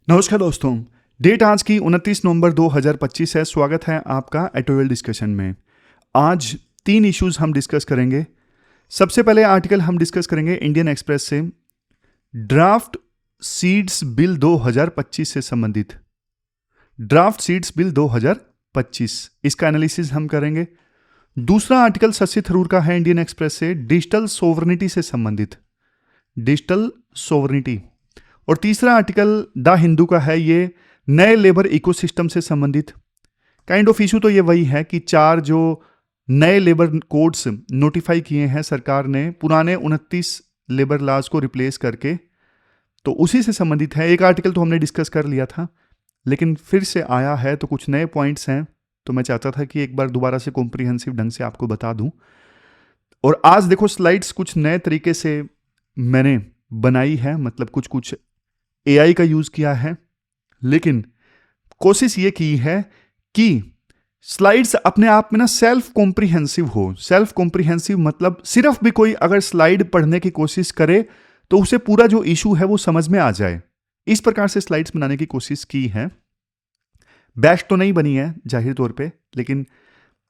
नमस्कार दोस्तों। डेट आज की 29 नवंबर 2025 है। स्वागत है आपका एटोवेल डिस्कशन में। आज 3 इश्यूज हम डिस्कस करेंगे। सबसे पहले आर्टिकल हम डिस्कस करेंगे इंडियन एक्सप्रेस से, ड्राफ्ट सीड्स बिल 2025 से संबंधित। ड्राफ्ट सीड्स बिल 2025 इसका एनालिसिस हम करेंगे। दूसरा आर्टिकल शशि थरूर का है इंडियन एक्सप्रेस से, डिजिटल सोवरेनिटी से संबंधित, डिजिटल सोवरेनिटी। और तीसरा आर्टिकल द हिंदू का है, ये नए लेबर इकोसिस्टम से संबंधित। काइंड ऑफ इशू तो ये वही है कि 4 जो नए लेबर कोड्स नोटिफाई किए हैं सरकार ने पुराने 29 लेबर लॉज को रिप्लेस करके, तो उसी से संबंधित है। एक आर्टिकल तो हमने डिस्कस कर लिया था, लेकिन फिर से आया है तो कुछ नए पॉइंट्स हैं, तो मैं चाहता था कि एक बार दोबारा से कॉम्प्रिहेंसिव ढंग से आपको बता दूं। और आज देखो स्लाइड्स कुछ नए तरीके से मैंने बनाई है, मतलब कुछ एआई का यूज किया है, लेकिन कोशिश ये की है कि स्लाइड्स अपने आप में ना सेल्फ कॉम्प्रिहेंसिव हो। सेल्फ कॉम्प्रिहेंसिव मतलब सिर्फ भी कोई अगर स्लाइड पढ़ने की कोशिश करे तो उसे पूरा जो इशू है वो समझ में आ जाए। इस प्रकार से स्लाइड्स बनाने की कोशिश की है। बेस्ट तो नहीं बनी है जाहिर तौर पे, लेकिन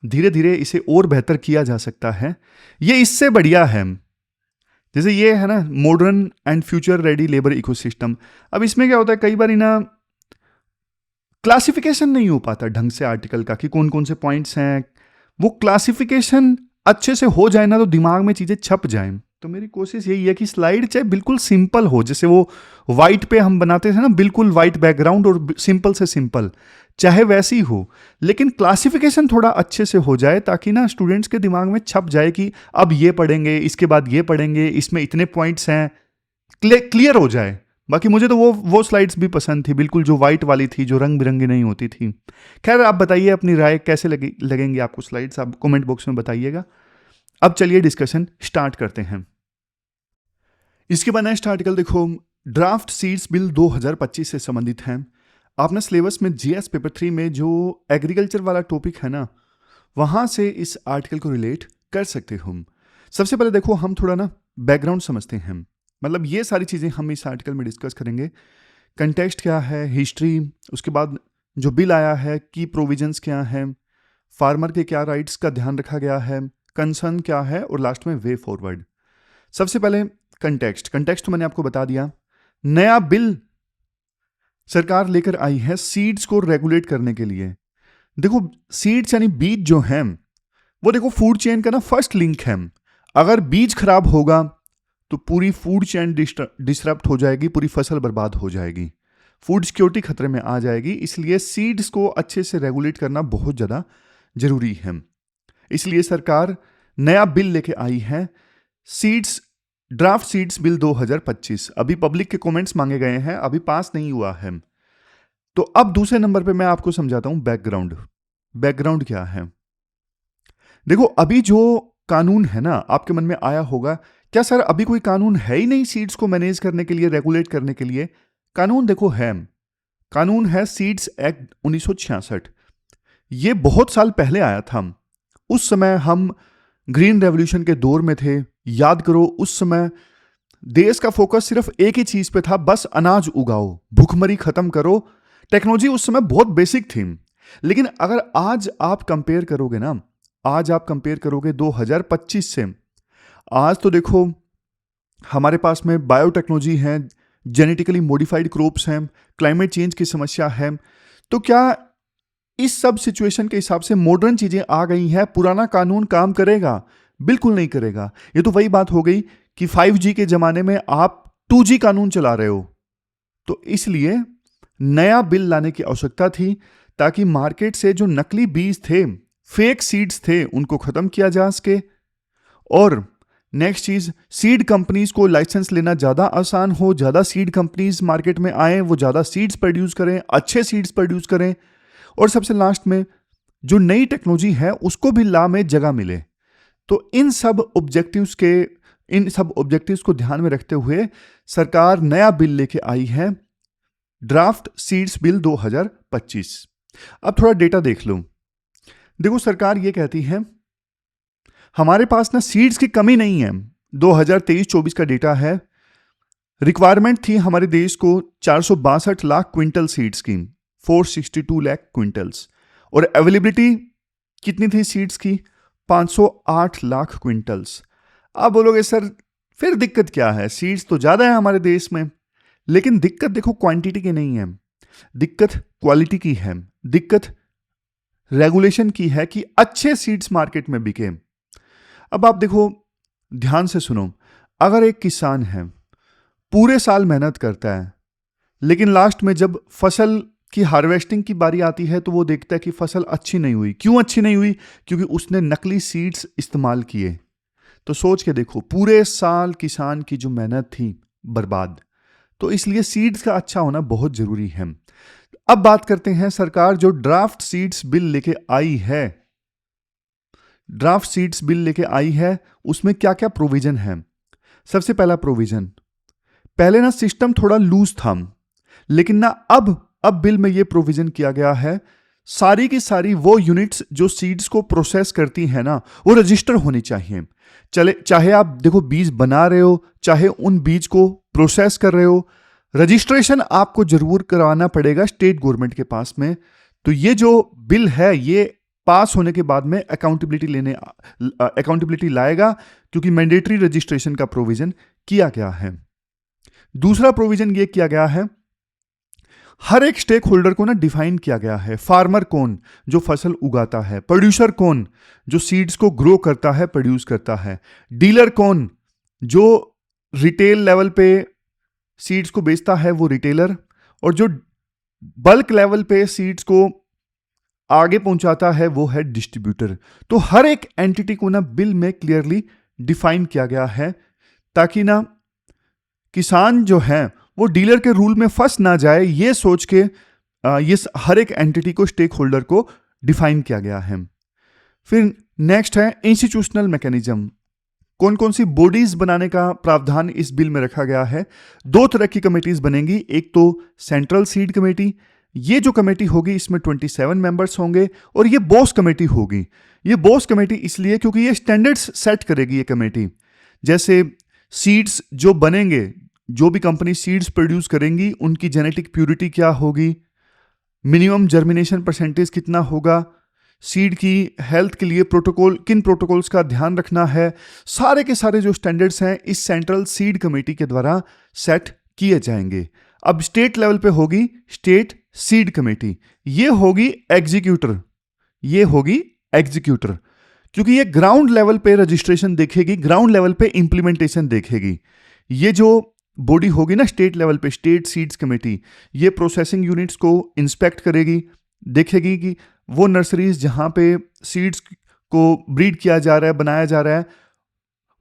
धीरे धीरे इसे और बेहतर किया जा सकता है। ये इससे बढ़िया है, जैसे ये है ना modern and future ready labour ecosystem. अब इसमें क्या होता है, कई बार ना क्लासिफिकेशन नहीं हो पाता ढंग से आर्टिकल का कि कौन कौन से पॉइंट्स हैं। वो क्लासिफिकेशन अच्छे से हो जाए ना तो दिमाग में चीजें छप जाएं। तो मेरी कोशिश यही है कि स्लाइड चाहे बिल्कुल सिंपल हो, जैसे वो वाइट पे हम बनाते थे ना, बिल्कुल वाइट बैकग्राउंड और सिंपल से सिंपल, चाहे वैसी हो, लेकिन क्लासिफिकेशन थोड़ा अच्छे से हो जाए ताकि ना स्टूडेंट्स के दिमाग में छप जाए कि अब ये पढ़ेंगे, इसके बाद ये पढ़ेंगे, इसमें इतने पॉइंट्स हैं, क्लियर हो जाए। बाकी मुझे तो वो स्लाइड्स भी पसंद थी, बिल्कुल जो वाइट वाली थी, जो रंग बिरंगी नहीं होती थी। खैर आप बताइए अपनी राय, कैसे लगेंगी आपको स्लाइड्स, आप कमेंट बॉक्स में बताइएगा। अब चलिए डिस्कशन स्टार्ट करते हैं। इसके बाद नेक्स्ट आर्टिकल देखो, ड्राफ्ट सीड्स बिल 2025 से संबंधित है। आपने सिलेबस में जीएस पेपर 3 में जो एग्रीकल्चर वाला टॉपिक है ना, वहां से इस आर्टिकल को रिलेट कर सकते हो। सबसे पहले देखो हम थोड़ा ना बैकग्राउंड समझते हैं, मतलब ये सारी चीज़ें हम इस आर्टिकल में डिस्कस करेंगे। कंटेक्स्ट क्या है, हिस्ट्री, उसके बाद जो बिल आया है की प्रोविजंस क्या है, फार्मर के क्या राइट्स का ध्यान रखा गया है, कंसर्न क्या है, और लास्ट में वे फॉरवर्ड। सबसे पहले कंटेक्स्ट तो मैंने आपको बता दिया। नया बिल सरकार लेकर आई है सीड्स को रेगुलेट करने के लिए। देखो सीड्स यानी बीज जो हैं वो देखो फूड चेन का ना फर्स्ट लिंक है। अगर बीज खराब होगा तो पूरी फूड चेन डिस्टरप्ट हो जाएगी, पूरी फसल बर्बाद हो जाएगी, फूड सिक्योरिटी खतरे में आ जाएगी। इसलिए सीड्स को अच्छे से रेगुलेट करना बहुत ज़्यादा जरूरी है। इसलिए सरकार नया बिल लेके आई है, सीड्स, ड्राफ्ट सीड्स बिल 2025। अभी पब्लिक के कमेंट्स मांगे गए हैं, अभी पास नहीं हुआ है। तो अब दूसरे नंबर पे मैं आपको समझाता हूं बैकग्राउंड क्या है। देखो अभी जो कानून है ना, आपके मन में आया होगा क्या सर अभी कोई कानून है ही नहीं सीड्स को मैनेज करने के लिए, रेगुलेट करने के लिए? कानून देखो है, कानून है सीड्स एक्ट 1966। ये बहुत साल पहले आया था। उस समय हम ग्रीन रेवोल्यूशन के दौर में थे। याद करो उस समय देश का फोकस सिर्फ एक ही चीज पे था, बस अनाज उगाओ, भूखमरी खत्म करो। टेक्नोलॉजी उस समय बहुत बेसिक थी। लेकिन अगर आज आप कंपेयर करोगे ना, आज आप कंपेयर करोगे 2025 से, आज तो देखो हमारे पास में बायोटेक्नोलॉजी है, जेनेटिकली मॉडिफाइड क्रॉप्स हैं, क्लाइमेट चेंज की समस्या है। तो क्या इस सब सिचुएशन के हिसाब से मॉडर्न चीजें आ गई हैं, पुराना कानून काम करेगा? बिल्कुल नहीं करेगा। ये तो वही बात हो गई कि 5G के जमाने में आप 2G कानून चला रहे हो। तो इसलिए नया बिल लाने की आवश्यकता थी ताकि मार्केट से जो नकली बीज थे, फेक सीड्स थे, उनको खत्म किया जा सके। और नेक्स्ट चीज, सीड कंपनीज को लाइसेंस लेना ज्यादा आसान हो, ज्यादा सीड कंपनीज मार्केट में आए, वो ज्यादा सीड्स प्रोड्यूस करें, अच्छे सीड्स प्रोड्यूस करें। और सबसे लास्ट में जो नई टेक्नोलॉजी है उसको भी लॉ में जगह मिले। तो इन सब ऑब्जेक्टिव्स को ध्यान में रखते हुए सरकार नया बिल लेके आई है, ड्राफ्ट सीड्स बिल 2025। अब थोड़ा डेटा देख लो। देखो सरकार ये कहती है हमारे पास ना सीड्स की कमी नहीं है। 2023-24 का डेटा है, रिक्वायरमेंट थी हमारे देश को 462 लाख क्विंटल सीड्स की, 462 लाख क्विंटल्स, और अवेलेबिलिटी कितनी थी सीड्स की? 508 लाख क्विंटल्स। आप बोलोगे सर फिर दिक्कत क्या है, सीड्स तो ज़्यादा है हमारे देश में। लेकिन दिक्कत देखो क्वांटिटी की नहीं है, दिक्कत क्वालिटी की है, दिक्कत रेगुलेशन की है कि अच्छे सीड्स मार्केट में बिके। अब आप देखो, ध्यान से सुनो, अगर एक किसान है, पूरे साल मेहनत करता है, लेकिन लास्ट में जब फसल की हार्वेस्टिंग की बारी आती है तो वो देखता है कि फसल अच्छी नहीं हुई। क्यों अच्छी नहीं हुई? क्योंकि उसने नकली सीड्स इस्तेमाल किए। तो सोच के देखो, पूरे साल किसान की जो मेहनत थी बर्बाद। तो इसलिए सीड्स का अच्छा होना बहुत जरूरी है। अब बात करते हैं, सरकार जो ड्राफ्ट सीड्स बिल लेके आई है, ड्राफ्ट सीड्स बिल लेके आई है, उसमें क्या क्या प्रोविजन है। सबसे पहला प्रोविजन, पहले ना सिस्टम थोड़ा लूज था, लेकिन ना अब बिल में ये प्रोविजन किया गया है, सारी की सारी वो यूनिट्स जो सीड्स को प्रोसेस करती हैं ना, वो रजिस्टर होनी चाहिए। चाहे आप देखो बीज बना रहे हो, चाहे उन बीज को प्रोसेस कर रहे हो, रजिस्ट्रेशन आपको जरूर करवाना पड़ेगा स्टेट गवर्नमेंट के पास में। तो ये जो बिल है ये पास होने के बाद में अकाउंटेबिलिटी लाएगा, क्योंकि मैंडेटरी रजिस्ट्रेशन का प्रोविजन किया गया है। दूसरा प्रोविजन ये किया गया है, हर एक स्टेक होल्डर को ना डिफाइन किया गया है। फार्मर कौन? जो फसल उगाता है। प्रोड्यूसर कौन? जो सीड्स को ग्रो करता है, प्रोड्यूस करता है। डीलर कौन? जो रिटेल लेवल पे सीड्स को बेचता है, वो रिटेलर। और जो बल्क लेवल पे सीड्स को आगे पहुंचाता है, वो है डिस्ट्रीब्यूटर। तो हर एक एंटिटी को ना बिल में क्लियरली डिफाइन किया गया है, ताकि ना किसान जो है वो डीलर के रूल में फंस ना जाए, ये सोच के ये हर एक एंटिटी को, स्टेक होल्डर को डिफाइन किया गया है। फिर नेक्स्ट है इंस्टीट्यूशनल मैकेनिज्म। कौन कौन सी बॉडीज बनाने का प्रावधान इस बिल में रखा गया है। 2 तरह की कमेटीज बनेंगी, एक तो सेंट्रल सीड कमेटी। ये जो कमेटी होगी इसमें 27 मेंबर्स होंगे, और ये बॉस कमेटी होगी। ये बॉस कमेटी इसलिए क्योंकि ये स्टैंडर्ड्स सेट करेगी ये कमेटी। जैसे सीड्स जो बनेंगे, जो भी कंपनी सीड्स प्रोड्यूस करेंगी, उनकी जेनेटिक प्यूरिटी क्या होगी, मिनिमम जर्मिनेशन परसेंटेज कितना होगा, सीड की हेल्थ के लिए प्रोटोकॉल, किन प्रोटोकॉल्स का ध्यान रखना है, सारे के सारे जो स्टैंडर्ड्स हैं इस सेंट्रल सीड कमेटी के द्वारा सेट किए जाएंगे। अब स्टेट लेवल पे होगी स्टेट सीड कमेटी, ये होगी एग्जीक्यूटर, ये होगी एग्जीक्यूटर, क्योंकि ये ग्राउंड लेवल पे रजिस्ट्रेशन देखेगी, ग्राउंड लेवल पे इंप्लीमेंटेशन देखेगी। ये जो बॉडी होगी ना स्टेट लेवल पे, स्टेट सीड्स कमेटी, ये प्रोसेसिंग यूनिट्स को इंस्पेक्ट करेगी, देखेगी कि वो नर्सरीज जहां पे सीड्स को ब्रीड किया जा रहा है, बनाया जा रहा है,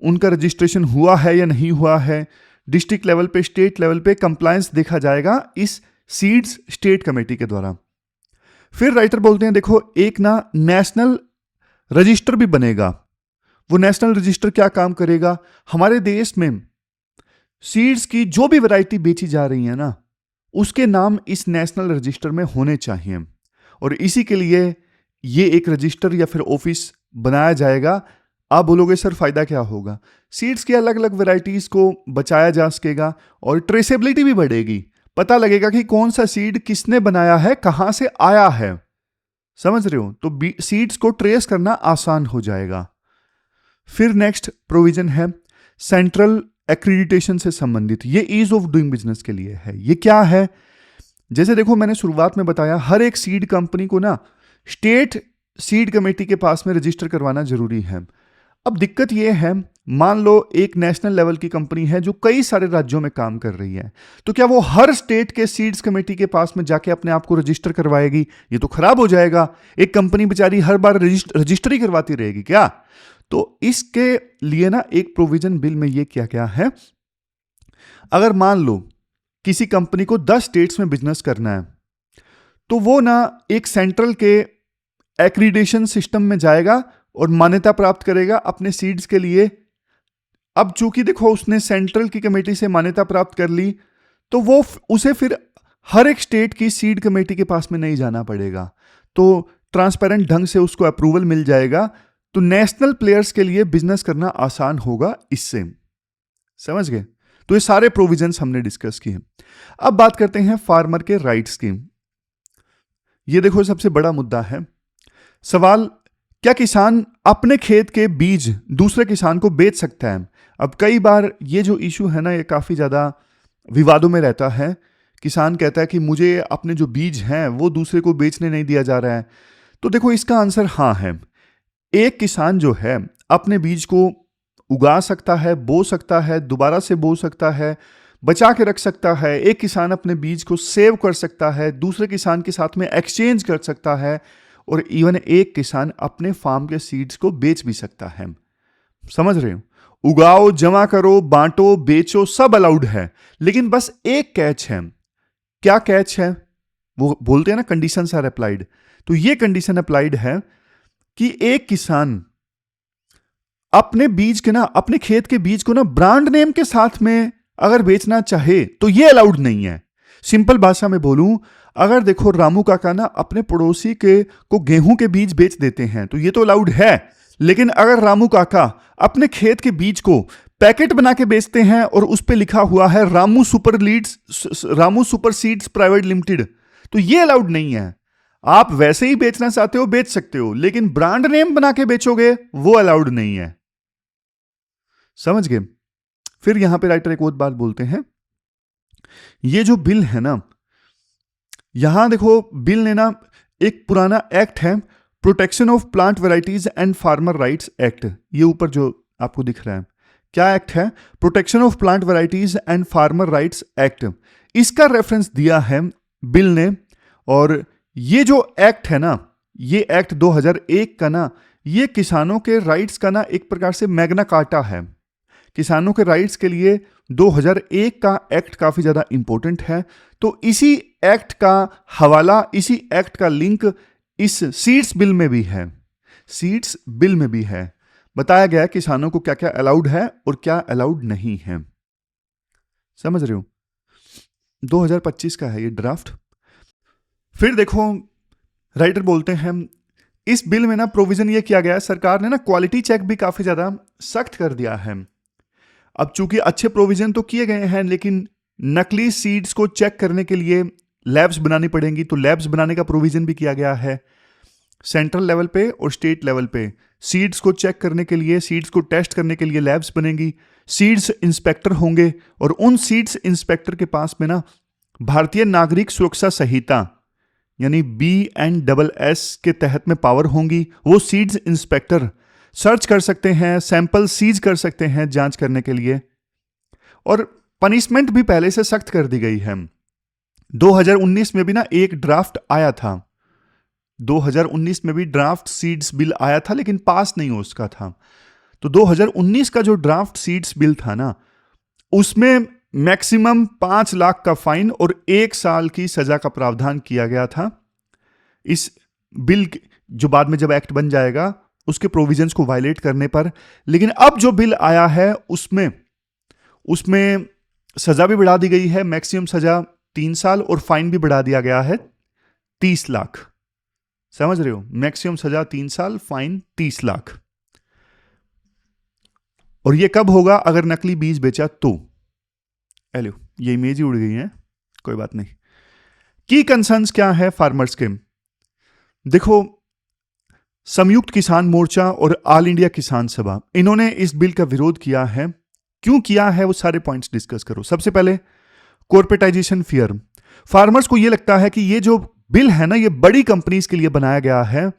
उनका रजिस्ट्रेशन हुआ है या नहीं हुआ है। डिस्ट्रिक्ट लेवल पे, स्टेट लेवल पे कंप्लायंस देखा जाएगा इस सीड्स स्टेट कमेटी के द्वारा। फिर राइटर बोलते हैं, देखो एक ना नेशनल रजिस्टर भी बनेगा। वो नेशनल रजिस्टर क्या काम करेगा, हमारे देश में सीड्स की जो भी वैरायटी बेची जा रही है ना, उसके नाम इस नेशनल रजिस्टर में होने चाहिए, और इसी के लिए ये एक रजिस्टर या फिर ऑफिस बनाया जाएगा। आप बोलोगे सर फायदा क्या होगा, सीड्स की अलग अलग वैरायटीज को बचाया जा सकेगा, और ट्रेसेबिलिटी भी बढ़ेगी, पता लगेगा कि कौन सा सीड किसने बनाया है, कहां से आया है, समझ रहे हो। तो सीड्स को ट्रेस करना आसान हो जाएगा। फिर नेक्स्ट प्रोविजन है सेंट्रल एक्रीडिटेशन से संबंधित, ये ईज ऑफ डूइंग बिजनेस के लिए है। ये क्या है, जैसे देखो मैंने शुरुआत में बताया, हर एक सीड कंपनी को ना स्टेट सीड कमेटी के पास में रजिस्टर करवाना जरूरी है। अब दिक्कत ये है, मान लो एक नेशनल लेवल की कंपनी है जो कई सारे राज्यों में काम कर रही है, तो क्या वो हर स्टेट के सीड्स कमेटी के पास में जाके अपने आप को रजिस्टर करवाएगी? ये तो खराब हो जाएगा। एक कंपनी बेचारी हर बार रजिस्टर ही करवाती रहेगी क्या? तो इसके लिए ना एक प्रोविजन बिल में ये किया गया है, अगर मान लो किसी कंपनी को 10 स्टेट्स में बिजनेस करना है, तो वो ना एक सेंट्रल के एक्रीडिटेशन सिस्टम में जाएगा और मान्यता प्राप्त करेगा अपने सीड्स के लिए। अब चूंकि देखो उसने सेंट्रल की कमेटी से मान्यता प्राप्त कर ली, तो वो उसे फिर हर एक स्टेट की सीड कमेटी के पास में नहीं जाना पड़ेगा, तो ट्रांसपेरेंट ढंग से उसको अप्रूवल मिल जाएगा। तो नेशनल प्लेयर्स के लिए बिजनेस करना आसान होगा इससे, समझ गए। तो ये सारे प्रोविजंस हमने डिस्कस किए। अब बात करते हैं फार्मर के राइट्स की। ये देखो सबसे बड़ा मुद्दा है सवाल, क्या किसान अपने खेत के बीज दूसरे किसान को बेच सकता है? अब कई बार ये जो इशू है ना, ये काफ़ी ज़्यादा विवादों में रहता है। किसान कहता है कि मुझे अपने जो बीज हैं वो दूसरे को बेचने नहीं दिया जा रहा है। तो देखो इसका आंसर हाँ है। एक किसान जो है अपने बीज को उगा सकता है, बो सकता है, दोबारा से बो सकता है, बचा के रख सकता है। एक किसान अपने बीज को सेव कर सकता है, दूसरे किसान के साथ में एक्सचेंज कर सकता है, और इवन एक किसान अपने फार्म के सीड्स को बेच भी सकता है। समझ रहे हो? उगाओ, जमा करो, बांटो, बेचो, सब अलाउड है, लेकिन बस एक कैच है। क्या कैच है? वो बोलते हैं ना कंडीशंस आर अप्लाइड। तो ये कंडीशन अप्लाइड है कि एक किसान अपने बीज के ना, अपने खेत के बीज को ना ब्रांड नेम के साथ में अगर बेचना चाहे तो ये अलाउड नहीं है। सिंपल भाषा में बोलूं, अगर देखो रामू काका ना अपने पड़ोसी के को गेहूं के बीज बेच देते हैं तो ये तो अलाउड है, लेकिन अगर रामू काका अपने खेत के बीज को पैकेट बना के बेचते हैं और उस पर लिखा हुआ है Ramu super seeds private limited, तो ये अलाउड नहीं है। आप वैसे ही बेचना चाहते हो बेच सकते हो, लेकिन ब्रांड नेम बना के बेचोगे वो अलाउड नहीं है। समझ गए? फिर यहां पे राइटर एक और बात बोलते हैं, ये जो बिल है ना, यहां देखो बिल ने ना एक पुराना एक्ट है, protection of plant varieties and farmer rights act. ये ऊपर जो आपको दिख रहा है, क्या एक्ट है? Protection of plant varieties and farmer rights act. इसका रेफरेंस दिया है बिल ने। और ये जो एक्ट है ना, ये एक्ट 2001 का ना, ये किसानों के राइट्स का ना एक प्रकार से मैग्ना कार्टा है। किसानों के राइट्स के लिए 2001 का एक्ट काफी ज्यादा इंपॉर्टेंट है। तो इसी एक्ट का हवाला, इसी एक्ट का लिंक इस सीड्स बिल में भी है। सीड्स बिल में भी है, बताया गया है किसानों को क्या क्या अलाउड है और क्या अलाउड नहीं है। समझ रहे हो? 2025 का है ये ड्राफ्ट। फिर देखो राइटर बोलते हैं इस बिल में ना प्रोविजन ये किया गया है, सरकार ने ना क्वालिटी चेक भी काफी ज्यादा सख्त कर दिया है। अब चूंकि अच्छे प्रोविजन तो किए गए हैं, लेकिन नकली सीड्स को चेक करने के लिए लैब्स बनानी पड़ेंगी, तो लैब्स बनाने का प्रोविजन भी किया गया है। सेंट्रल लेवल पे और स्टेट लेवल पे सीड्स को चेक करने के लिए, सीड्स को टेस्ट करने के लिए लैब्स बनेंगी। सीड्स इंस्पेक्टर होंगे और उन सीड्स इंस्पेक्टर के पास में ना भारतीय नागरिक सुरक्षा संहिता यानी BNSS के तहत में पावर होंगी। वो सीड्स इंस्पेक्टर सर्च कर सकते हैं, सैंपल सीज कर सकते हैं जांच करने के लिए। और पनिशमेंट भी पहले से सख्त कर दी गई है। 2019 में भी ना एक ड्राफ्ट आया था, 2019 में भी ड्राफ्ट सीड्स बिल आया था, लेकिन पास नहीं हो उसका था। तो 2019 का जो ड्राफ्ट सीड्स बिल था ना, उसमें मैक्सिमम 5 लाख का फाइन और 1 साल की सजा का प्रावधान किया गया था। इस बिल जो बाद में जब एक्ट बन जाएगा उसके प्रोविजंस को वायलेट करने पर। लेकिन अब जो बिल आया है उसमें सजा भी बढ़ा दी गई है, मैक्सिमम सजा 3 साल और फाइन भी बढ़ा दिया गया है 30 लाख। समझ रहे हो? मैक्सिमम सजा 3 साल, फाइन 30 लाख। और ये कब होगा? अगर नकली बीज बेचा तो। हेलो, ये इमेज ही उड़ गई है, कोई बात नहीं। की कंसर्न्स क्या है फार्मर्स के? देखो, संयुक्त किसान मोर्चा और ऑल इंडिया किसान सभा, इन्होंने इस बिल का विरोध किया है। क्यों किया है वो सारे पॉइंट्स डिस्कस करो। सबसे पहले कॉर्पोरेटाइजेशन फियर। फार्मर्स को ये लगता है कि ये जो बिल है ना, ये बड़ी कंपनीज के लिए बनाया गया है,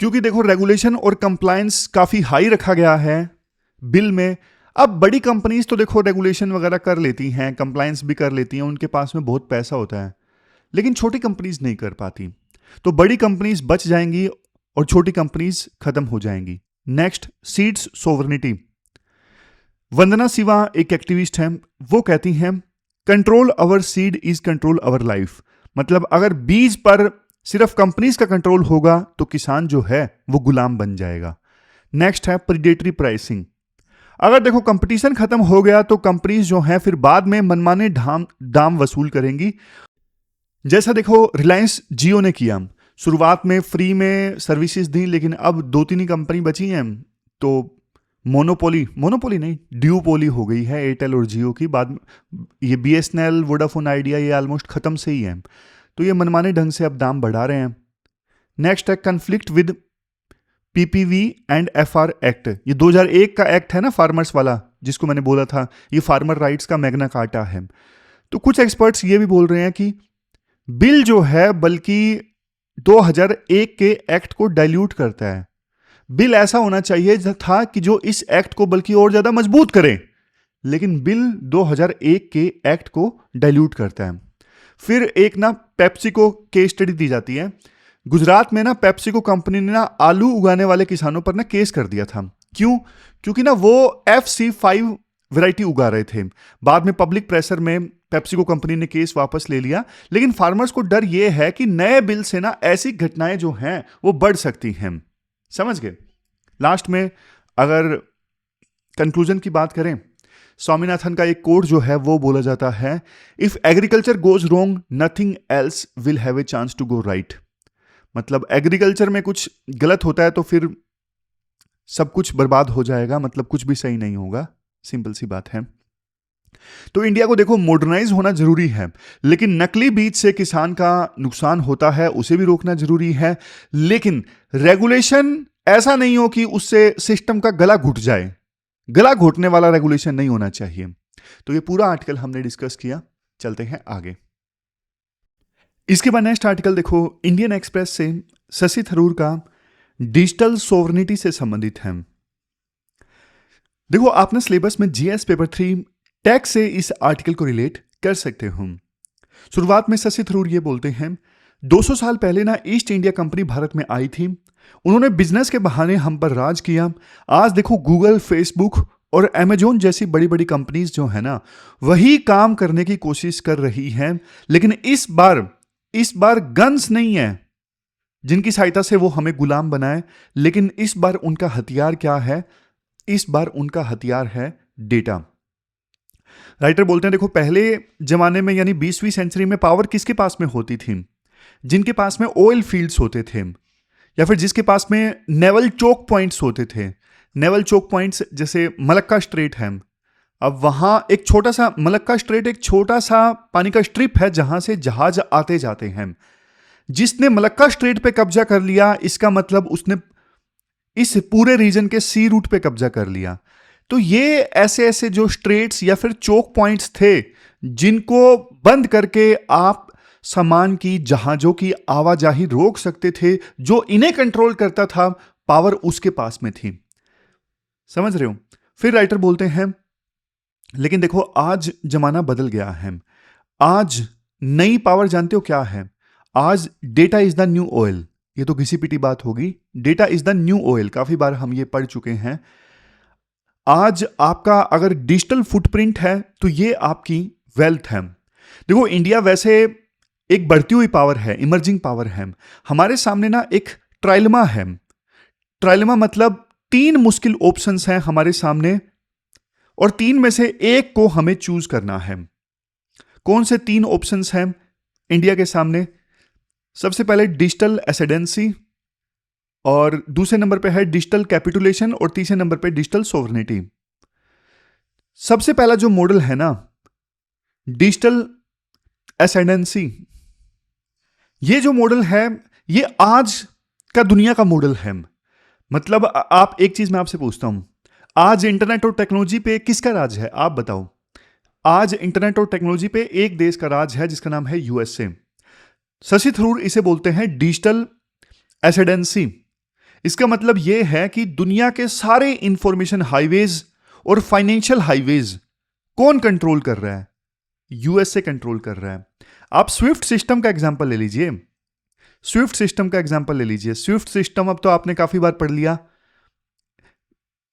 क्योंकि देखो रेगुलेशन और कंप्लायंस काफी हाई रखा गया है बिल में। अब बड़ी कंपनीज तो देखो रेगुलेशन वगैरह कर लेती हैं, कंप्लायंस भी कर लेती हैं, उनके पास में बहुत पैसा होता है, लेकिन छोटी कंपनीज नहीं कर पाती। तो बड़ी कंपनीज बच जाएंगी और छोटी कंपनीज खत्म हो जाएंगी। Next, seeds sovereignty. वंदना सिवा एक एक्टिविस्ट हैं, वो कहती हैं control our seed is control our life. मतलब अगर बीज पर सिर्फ कंपनीज का कंट्रोल होगा तो किसान जो है वो गुलाम बन जाएगा। नेक्स्ट है प्रीडेटरी प्राइसिंग। अगर देखो कंपटीशन खत्म हो गया तो कंपनीज जो हैं फिर बाद में मनमाने दाम वसूल करेंगी। जैसा देखो रिलायंस जियो ने किया, शुरुआत में फ्री में सर्विसेज दी, लेकिन अब 2-3 ही कंपनी बची हैं तो मोनोपोली, मोनोपोली नहीं, ड्यूपोली हो गई है एयरटेल और जियो की। बाद में ये बीएसएनएल, वोडाफोन आइडिया, ये ऑलमोस्ट खत्म से ही है। तो ये मनमाने ढंग से अब दाम बढ़ा रहे हैं। नेक्स्ट है conflict with PPV and FR act. ये 2001 का एक्ट है ना, फार्मर्स वाला, जिसको मैंने बोला था ये फार्मर राइट्स का मैग्ना कार्टा है। तो कुछ एक्सपर्ट्स ये भी बोल रहे हैं कि बिल जो है बल्कि 2001 के एक्ट को डाइल्यूट करता है। बिल ऐसा होना चाहिए था कि जो इस एक्ट को बल्कि और ज्यादा मजबूत करे, लेकिन बिल 2001 के एक्ट को डाइल्यूट करता है। फिर एक ना पेप्सिको केस स्टडी दी जाती है। गुजरात में ना पेप्सिको कंपनी ने ना आलू उगाने वाले किसानों पर ना केस कर दिया था। क्यों? क्योंकि ना वो FC5 वैरायटी उगा रहे थे। बाद में पब्लिक प्रेशर में पेप्सिको कंपनी ने केस वापस ले लिया, लेकिन फार्मर्स को डर यह है कि नए बिल से ना ऐसी घटनाएं जो हैं वो बढ़ सकती हैं। समझ गए? लास्ट में अगर कंक्लूजन की बात करें, स्वामीनाथन का एक कोट जो है वो बोला जाता है, if agriculture goes wrong nothing else will have a chance to go right. मतलब एग्रीकल्चर में कुछ गलत होता है तो फिर सब कुछ बर्बाद हो जाएगा, मतलब कुछ भी सही नहीं होगा। सिंपल सी बात है। तो इंडिया को देखो मॉडर्नाइज होना जरूरी है, लेकिन नकली बीज से किसान का नुकसान होता है, उसे भी रोकना जरूरी है। लेकिन रेगुलेशन ऐसा नहीं हो कि उससे सिस्टम का गला घुट जाए। गला घोटने वाला रेगुलेशन नहीं होना चाहिए। तो ये पूरा आर्टिकल हमने डिस्कस किया। चलते हैं आगे। इसके बाद नेक्स्ट आर्टिकल देखो, इंडियन एक्सप्रेस से शशि थरूर का डिजिटल सोवरेनिटी से संबंधित है। देखो आपने सिलेबस में जीएस पेपर 3 टैक्स से इस आर्टिकल को रिलेट कर सकते हो। शुरुआत में शशि थरूर ये बोलते हैं, 200 साल पहले ना ईस्ट इंडिया कंपनी भारत में आई थी। उन्होंने बिजनेस के बहाने हम पर राज किया। आज देखो गूगल, फेसबुक और अमेजोन जैसी बड़ी बड़ी कंपनीज जो है ना, वही काम करने की कोशिश कर रही हैं। लेकिन इस बार गन्स नहीं है जिनकी सहायता से वो हमें गुलाम बनाए, लेकिन इस बार उनका हथियार क्या है? इस बार उनका हथियार है डेटा। राइटर बोलते हैं, देखो पहले जमाने में यानी 20वीं सेंचुरी में पावर किसके पास में होती थी? जिनके पास में ऑयल फील्ड्स होते थे, या फिर जिसके पास में नेवल चोक पॉइंट्स होते थे। नेवल चोक पॉइंट्स जैसे मलक्का स्ट्रेट है। अब वहां एक छोटा सा मलक्का स्ट्रेट, एक छोटा सा पानी का स्ट्रिप है जहां से जहाज आते जाते हैं। जिसने मलक्का स्ट्रेट पे कब्जा कर लिया, इसका मतलब उसने इस पूरे रीजन के सी रूट पे कब्जा कर लिया। तो ये ऐसे ऐसे जो स्ट्रेट्स या फिर चोक पॉइंट्स थे, जिनको बंद करके आप सामान की, जहाजों की आवाजाही रोक सकते थे। जो इन्हें कंट्रोल करता था, पावर उसके पास में थी। समझ रहे हो? फिर राइटर बोलते हैं, लेकिन देखो आज जमाना बदल गया है। आज नई पावर जानते हो क्या है? आज data is the new oil. ये तो घिसी पिटी बात होगी। Data is the new oil, काफी बार हम ये पढ़ चुके हैं। आज आपका अगर डिजिटल फुटप्रिंट है तो ये आपकी वेल्थ है। देखो इंडिया वैसे एक बढ़ती हुई पावर है, इमर्जिंग पावर है। हमारे सामने ना एक ट्रायलमा है। ट्रायलमा मतलब 3 मुश्किल ऑप्शंस हैं हमारे सामने, और 3 में से एक को हमें चूज करना है। कौन से 3 ऑप्शंस हैं इंडिया के सामने? सबसे पहले डिजिटल एसेडेंसी, और दूसरे नंबर पे है डिजिटल कैपिटुलेशन, और तीसरे नंबर पे डिजिटल सोवरेनिटी। सबसे पहला जो मॉडल है ना, डिजिटल एसेडेंसी, ये जो मॉडल है ये आज का दुनिया का मॉडल है। मतलब आप एक चीज मैं आपसे पूछता हूं, आज इंटरनेट और टेक्नोलॉजी पे किसका राज है? आप बताओ। आज इंटरनेट और टेक्नोलॉजी पे एक देश का राज है जिसका नाम है यूएसए। शशि थरूर इसे बोलते हैं डिजिटल एसेडेंसी। इसका मतलब यह है कि दुनिया के सारे इंफॉर्मेशन हाईवेज और फाइनेंशियल हाईवेज कौन कंट्रोल कर रहा है? यूएसए कंट्रोल कर रहा है। आप स्विफ्ट सिस्टम का एग्जांपल ले लीजिए। स्विफ्ट सिस्टम का एग्जांपल ले लीजिए। स्विफ्ट सिस्टम अब तो आपने काफी बार पढ़ लिया।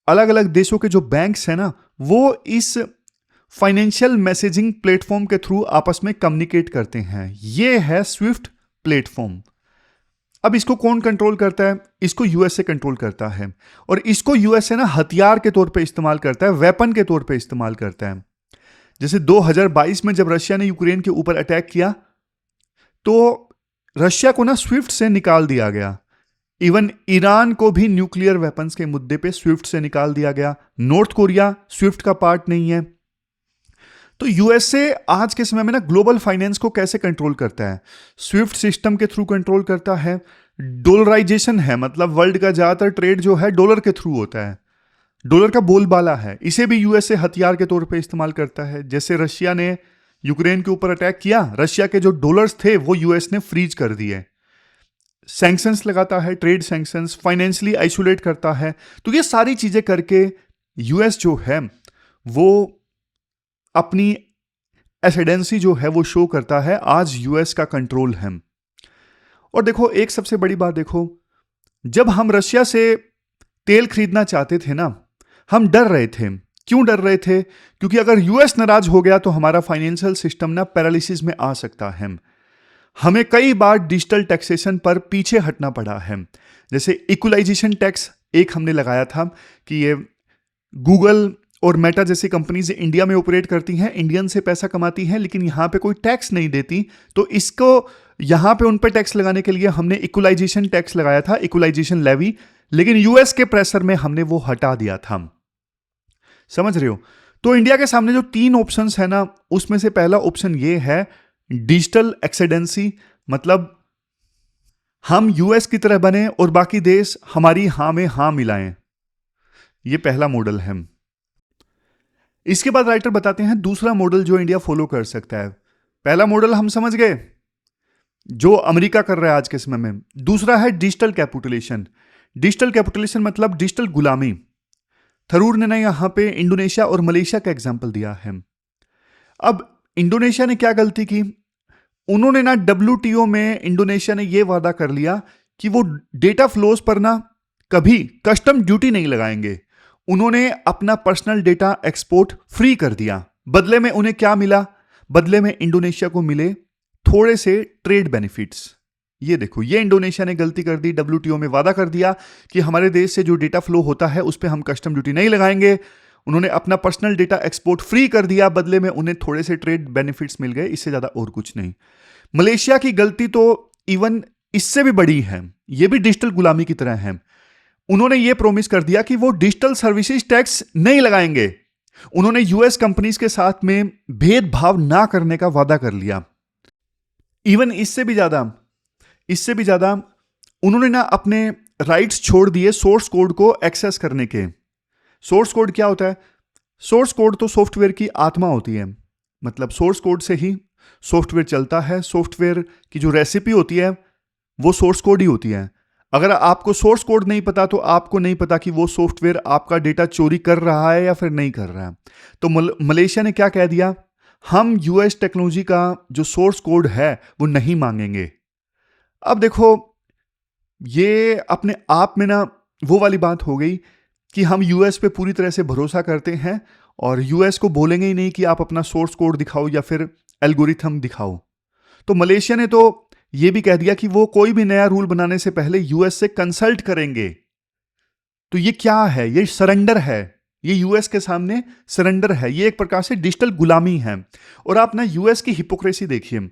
अलग अलग देशों के जो बैंक्स हैं ना, वो इस फाइनेंशियल मैसेजिंग प्लेटफॉर्म के थ्रू आपस में कम्युनिकेट करते हैं। ये है स्विफ्ट प्लेटफॉर्म। अब इसको कौन कंट्रोल करता है? इसको यूएसए कंट्रोल करता है, और इसको यूएसए ना हथियार के तौर पे इस्तेमाल करता है, वेपन के तौर पे इस्तेमाल करता है। जैसे 2022 में जब रशिया ने यूक्रेन के ऊपर अटैक किया, तो रशिया को ना स्विफ्ट से निकाल दिया गया। इवन ईरान को भी न्यूक्लियर वेपन्स के मुद्दे पे स्विफ्ट से निकाल दिया गया। नॉर्थ कोरिया स्विफ्ट का पार्ट नहीं है। तो यूएसए आज के समय में ना ग्लोबल फाइनेंस को कैसे कंट्रोल करता है? स्विफ्ट सिस्टम के थ्रू कंट्रोल करता है। डॉलराइजेशन है, मतलब वर्ल्ड का ज्यादातर ट्रेड जो है डॉलर के थ्रू होता है। डॉलर का बोलबाला है, इसे भी यूएसए हथियार के तौर पे इस्तेमाल करता है। जैसे रशिया ने यूक्रेन के ऊपर अटैक किया, रशिया के जो डॉलर्स थे वो यूएस ने फ्रीज कर दिए। सैंक्शंस लगाता है, ट्रेड सैंक्शंस, फाइनेंशियली आइसोलेट करता है। तो ये सारी चीजें करके यूएस जो है वो अपनी एसिडेंसी जो है वो शो करता है। आज यूएस का कंट्रोल है। और देखो एक सबसे बड़ी बात देखो, जब हम रशिया से तेल खरीदना चाहते थे ना, हम डर रहे थे। क्यों डर रहे थे? क्योंकि अगर यूएस नाराज हो गया तो हमारा फाइनेंशियल सिस्टम ना पैरालिसिस में आ सकता है। हमें कई बार डिजिटल टैक्सेशन पर पीछे हटना पड़ा है। जैसे इक्वलाइजेशन टैक्स एक हमने लगाया था कि ये गूगल और मेटा जैसी कंपनीज इंडिया में ऑपरेट करती हैं, इंडियन से पैसा कमाती हैं, लेकिन यहां पे कोई टैक्स नहीं देती। तो इसको यहां पे उन पे टैक्स लगाने के लिए हमने इक्वलाइजेशन टैक्स लगाया था, इक्वलाइजेशन लेवी, लेकिन यूएस के प्रेशर में हमने वो हटा दिया था। समझ रहे हो? तो इंडिया के सामने जो 3 ऑप्शंस है ना, उसमें से पहला ऑप्शन ये है डिजिटल एक्सीडेंसी, मतलब हम यूएस की तरह बने और बाकी देश हमारी हां में हां मिलाएं। ये पहला मॉडल है। इसके बाद राइटर बताते हैं दूसरा मॉडल जो इंडिया फॉलो कर सकता है। पहला मॉडल हम समझ गए जो अमेरिका कर रहा है आज के समय में। दूसरा है डिजिटल कैपिटुलेशन। डिजिटल कैपिटुलेशन मतलब डिजिटल गुलामी। थरूर ने ना यहां पे इंडोनेशिया और मलेशिया का एग्जाम्पल दिया है। अब इंडोनेशिया ने क्या गलती की? उन्होंने ना WTO में इंडोनेशिया ने यह वादा कर लिया कि वो डेटा फ्लोज पर ना कभी कस्टम ड्यूटी नहीं लगाएंगे। उन्होंने अपना पर्सनल डेटा एक्सपोर्ट फ्री कर दिया। बदले में उन्हें क्या मिला? बदले में इंडोनेशिया को मिले थोड़े से ट्रेड बेनिफिट्स। ये देखो, ये इंडोनेशिया ने गलती कर दी। WTO में वादा कर दिया कि हमारे देश से जो डेटा फ्लो होता है उस पर हम कस्टम ड्यूटी नहीं लगाएंगे। उन्होंने अपना पर्सनल डेटा एक्सपोर्ट फ्री कर दिया, बदले में उन्हें थोड़े से ट्रेड बेनिफिट्स मिल गए, इससे ज्यादा और कुछ नहीं। मलेशिया की गलती तो इवन इससे भी बड़ी है, यह भी डिजिटल गुलामी की तरह है। उन्होंने यह प्रॉमिस कर दिया कि वो डिजिटल सर्विसेज टैक्स नहीं लगाएंगे। उन्होंने यूएस कंपनीज के साथ में भेदभाव ना करने का वादा कर लिया। इवन इससे भी ज्यादा उन्होंने ना अपने राइट्स छोड़ दिए सोर्स कोड को एक्सेस करने के। सोर्स कोड क्या होता है? सोर्स कोड तो सॉफ्टवेयर की आत्मा होती है, मतलब सोर्स कोड से ही सॉफ्टवेयर चलता है। सॉफ्टवेयर की जो रेसिपी होती है वो सोर्स कोड ही होती है। अगर आपको सोर्स कोड नहीं पता तो आपको नहीं पता कि वो सॉफ्टवेयर आपका डेटा चोरी कर रहा है या फिर नहीं कर रहा है। तो मलेशिया ने क्या कह दिया? हम यूएस टेक्नोलॉजी का जो सोर्स कोड है वो नहीं मांगेंगे। अब देखो, ये अपने आप में ना वो वाली बात हो गई कि हम यूएस पे पूरी तरह से भरोसा करते हैं और यूएस को बोलेंगे ही नहीं कि आप अपना सोर्स कोड दिखाओ या फिर एल्गोरिथम दिखाओ। तो मलेशिया ने तो ये भी कह दिया कि वो कोई भी नया रूल बनाने से पहले यूएस से कंसल्ट करेंगे। तो ये क्या है? ये सरेंडर है। ये यूएस के सामने सरेंडर है। ये एक प्रकार से डिजिटल गुलामी है। और आप ना यूएस की हिपोक्रेसी देखिए।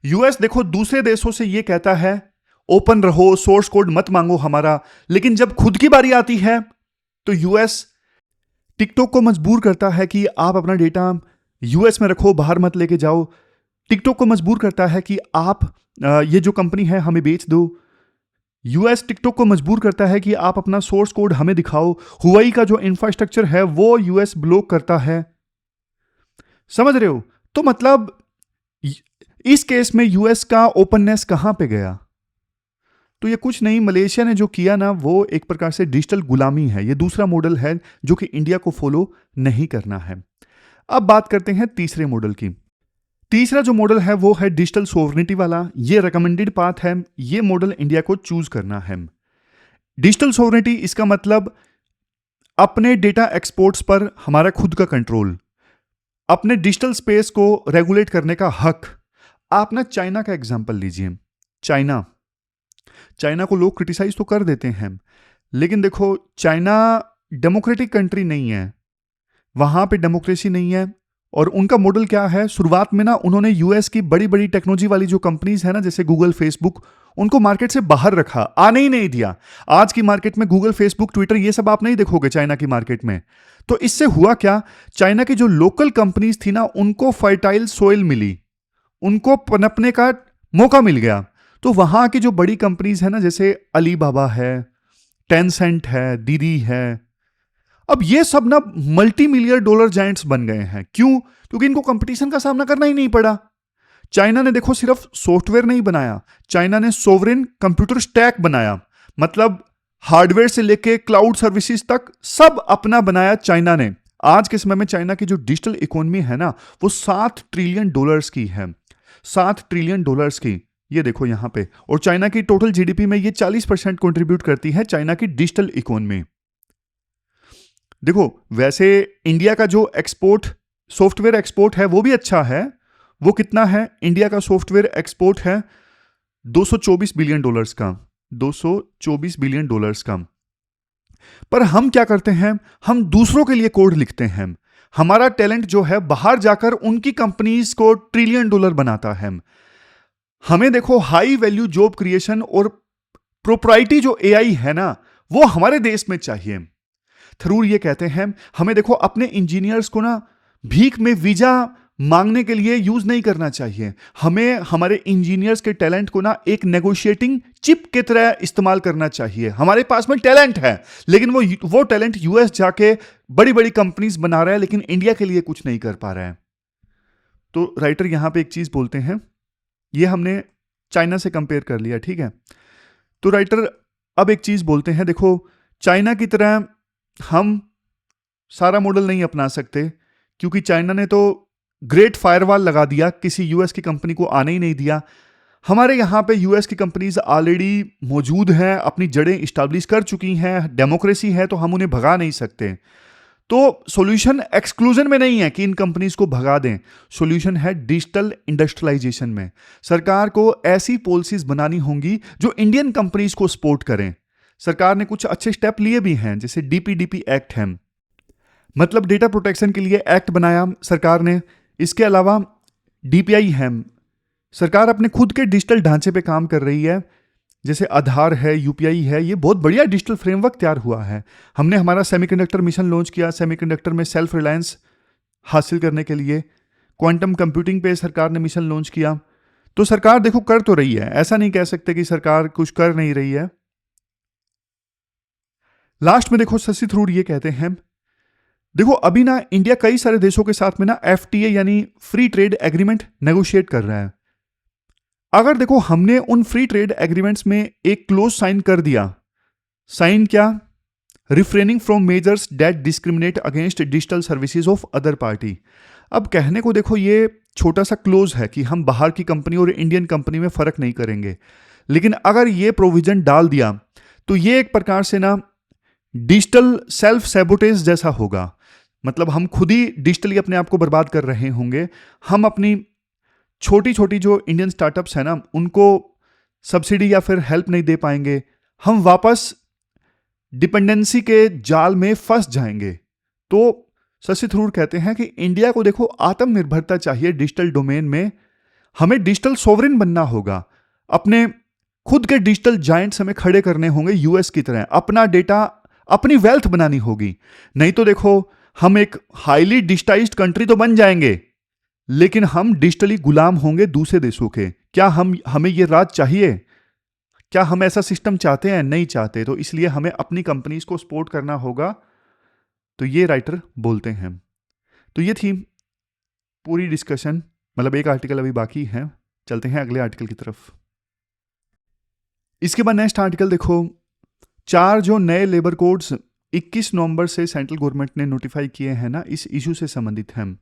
यूएस देखो दूसरे देशों से ये कहता है ओपन रहो, सोर्स कोड मत मांगो हमारा, लेकिन जब खुद की बारी आती है तो यूएस टिकटॉक को मजबूर करता है कि आप अपना डेटा यूएस में रखो, बाहर मत लेके जाओ। टिकटॉक को मजबूर करता है कि आप ये जो कंपनी है हमें बेच दो। यूएस टिकटॉक को मजबूर करता है कि आप अपना सोर्स कोड हमें दिखाओ। हुआई का जो इंफ्रास्ट्रक्चर है वो यूएस ब्लॉक करता है। समझ रहे हो? तो मतलब इस केस में यूएस का ओपननेस कहां पे गया? तो ये कुछ नहीं, मलेशिया ने जो किया ना वो एक प्रकार से डिजिटल गुलामी है। ये दूसरा मॉडल है जो कि इंडिया को फॉलो नहीं करना है। अब बात करते हैं तीसरे मॉडल की। तीसरा जो मॉडल है वो है डिजिटल सोवरेनिटी वाला। ये रिकमेंडेड पाथ है। ये मॉडल इंडिया को चूज करना है। डिजिटल सोवरेनिटी इसका मतलब अपने डेटा एक्सपोर्ट्स पर हमारा खुद का कंट्रोल, अपने डिजिटल स्पेस को रेगुलेट करने का हक। आप ना चाइना का एग्जांपल लीजिए। चाइना को लोग क्रिटिसाइज तो कर देते हैं, लेकिन देखो चाइना डेमोक्रेटिक कंट्री नहीं है, वहां पे डेमोक्रेसी नहीं है और उनका मॉडल क्या है, शुरुआत में ना उन्होंने यूएस की बड़ी बड़ी टेक्नोलॉजी वाली जो कंपनीज है ना, जैसे गूगल, फेसबुक, उनको मार्केट से बाहर रखा, आने ही नहीं दिया। आज की मार्केट में गूगल, फेसबुक, ट्विटर, ये सब आप नहीं देखोगे चाइना की मार्केट में। तो इससे हुआ क्या, चाइना की जो लोकल कंपनीज थी ना, उनको फर्टाइल सोइल मिली, उनको पनपने का मौका मिल गया। तो वहां की जो बड़ी कंपनीज है ना, जैसे अलीबाबा है, टेंसेंट है, दीदी है, अब ये सब ना मल्टी मिलियन डॉलर जायंट्स बन गए हैं। क्यों? क्योंकि इनको कंपटीशन का सामना करना ही नहीं पड़ा। चाइना ने देखो सिर्फ सॉफ्टवेयर नहीं बनाया, चाइना ने सोवरेन कंप्यूटर स्टैक बनाया, मतलब हार्डवेयर से लेके क्लाउड सर्विसेज तक सब अपना बनाया चाइना ने। आज के समय में चाइना की जो डिजिटल इकोनॉमी है ना, वो $7 ट्रिलियन की है, $7 ट्रिलियन की। ये देखो यहां पे, और चाइना की टोटल जीडीपी में ये 40% कंट्रीब्यूट करती है चाइना की डिजिटल इकोनॉमी। देखो वैसे इंडिया का जो एक्सपोर्ट, सॉफ्टवेयर एक्सपोर्ट है, वो भी अच्छा है। वो कितना है? इंडिया का सॉफ्टवेयर एक्सपोर्ट है $224 बिलियन का, $224 बिलियन का। पर हम क्या करते हैं, हम दूसरों के लिए कोड लिखते हैं। हमारा टैलेंट जो है बाहर जाकर उनकी कंपनीज को $ट्रिलियन बनाता है। हमें देखो हाई वैल्यू जॉब क्रिएशन और प्रोप्राइटी जो एआई है ना, वो हमारे देश में चाहिए। थरूर ये कहते हैं, हमें देखो अपने इंजीनियर्स को ना भीख में वीजा मांगने के लिए यूज नहीं करना चाहिए। हमें हमारे इंजीनियर्स के टैलेंट को ना एक नेगोशिएटिंग चिप की तरह इस्तेमाल करना चाहिए। हमारे पास में टैलेंट है, लेकिन वो टैलेंट यूएस जाके बड़ी बड़ी कंपनीज बना रहा है, लेकिन इंडिया के लिए कुछ नहीं कर पा रहा है। तो राइटर यहां पे एक चीज बोलते हैं, ये हमने चाइना से कंपेयर कर लिया, ठीक है। तो राइटर अब एक चीज बोलते हैं, देखो चाइना की तरह हम सारा मॉडल नहीं अपना सकते, क्योंकि चाइना ने तो ग्रेट फायरवॉल लगा दिया, किसी यूएस की कंपनी को आने ही नहीं दिया। हमारे यहाँ पे यूएस की कंपनीज ऑलरेडी मौजूद हैं, अपनी जड़ें इस्टेब्लिश कर चुकी हैं, डेमोक्रेसी है, तो हम उन्हें भगा नहीं सकते। तो सॉल्यूशन एक्सक्लूजन में नहीं है कि इन कंपनीज को भगा दें, सॉल्यूशन है डिजिटल इंडस्ट्रियलाइजेशन में। सरकार को ऐसी पॉलिसीज बनानी होंगी जो इंडियन कंपनीज को सपोर्ट करें। सरकार ने कुछ अच्छे स्टेप लिए भी हैं, जैसे डीपीडीपी एक्ट है, मतलब डेटा प्रोटेक्शन के लिए एक्ट बनाया सरकार ने। इसके अलावा डीपीआई है, सरकार अपने खुद के डिजिटल ढांचे पे काम कर रही है, जैसे आधार है, यूपीआई है, ये बहुत बढ़िया डिजिटल फ्रेमवर्क तैयार हुआ है। हमने हमारा सेमीकंडक्टर मिशन लॉन्च किया, सेमीकंडक्टर में सेल्फ रिलायंस हासिल करने के लिए। क्वांटम कंप्यूटिंग पे सरकार ने मिशन लॉन्च किया। तो सरकार देखो कर तो रही है, ऐसा नहीं कह सकते कि सरकार कुछ कर नहीं रही है। लास्ट में देखो शशि थरूर ये कहते हैं, देखो अभी ना इंडिया कई सारे देशों के साथ में ना एफटीए यानी फ्री ट्रेड एग्रीमेंट नेगोशिएट कर रहा है। अगर देखो हमने उन फ्री ट्रेड एग्रीमेंट्स में एक क्लोज साइन कर दिया, साइन क्या? Refraining from measures that discriminate against digital services of other party. अब कहने को देखो ये छोटा सा क्लोज है कि हम बाहर की कंपनी और इंडियन कंपनी में फर्क नहीं करेंगे, लेकिन अगर ये प्रोविजन डाल दिया तो ये एक प्रकार से ना डिजिटल सेल्फ सैबोटेज जैसा होगा। मतलब हम खुद ही डिजिटली अपने आप को बर्बाद कर रहे होंगे। हम अपनी छोटी छोटी जो इंडियन स्टार्टअप्स हैं ना, उनको सब्सिडी या फिर हेल्प नहीं दे पाएंगे। हम वापस डिपेंडेंसी के जाल में फंस जाएंगे। तो शशि थरूर कहते हैं कि इंडिया को देखो आत्मनिर्भरता चाहिए डिजिटल डोमेन में। हमें डिजिटल सोवरेन बनना होगा, अपने खुद के डिजिटल जायंट्स हमें खड़े करने होंगे यूएस की तरह। अपना डेटा, अपनी वेल्थ बनानी होगी। नहीं तो देखो हम एक हाईली डिजिटाइज्ड कंट्री तो बन जाएंगे, लेकिन हम डिजिटली गुलाम होंगे दूसरे देशों के। क्या हमें ये राज चाहिए? क्या हम ऐसा सिस्टम चाहते हैं? नहीं चाहते। तो इसलिए हमें अपनी कंपनीज को सपोर्ट करना होगा। तो ये राइटर बोलते हैं। तो ये थी पूरी डिस्कशन, मतलब एक आर्टिकल अभी बाकी है। चलते हैं अगले आर्टिकल की तरफ। इसके बाद नेक्स्ट आर्टिकल देखो, 4 जो नए लेबर कोड्स 21 नवंबर से सेंट्रल गवर्नमेंट ने नोटिफाई किए हैं ना, इस इशू से संबंधित हैं।